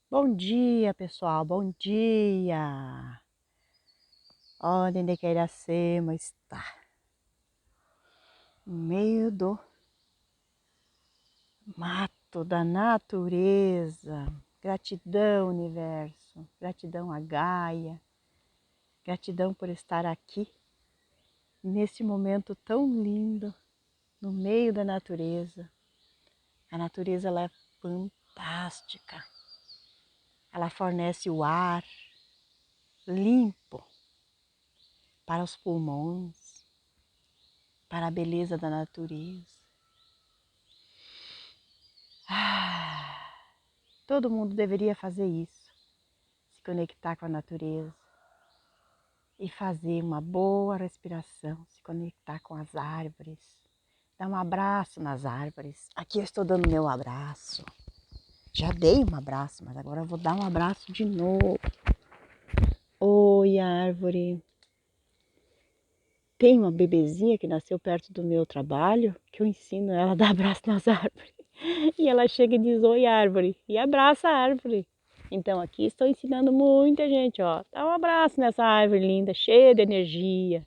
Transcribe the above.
Bom dia, pessoal, bom dia! Onde Iracema está? No meio do mato, da natureza. Gratidão, universo, gratidão a Gaia, gratidão por estar aqui, nesse momento tão lindo, no meio da natureza. A natureza, ela é fantástica. Ela fornece o ar limpo para os pulmões, para a beleza da natureza. Todo mundo deveria fazer isso, se conectar com a natureza e fazer uma boa respiração, se conectar com as árvores, dar um abraço nas árvores. Aqui eu estou dando meu abraço. Já dei um abraço, mas agora eu vou dar um abraço de novo. Oi, árvore. Tem uma bebezinha que nasceu perto do meu trabalho, que eu ensino ela a dar abraço nas árvores. E ela chega e diz, oi, árvore, e abraça a árvore. Então aqui estou ensinando muita gente, ó. Dá um abraço nessa árvore linda, cheia de energia.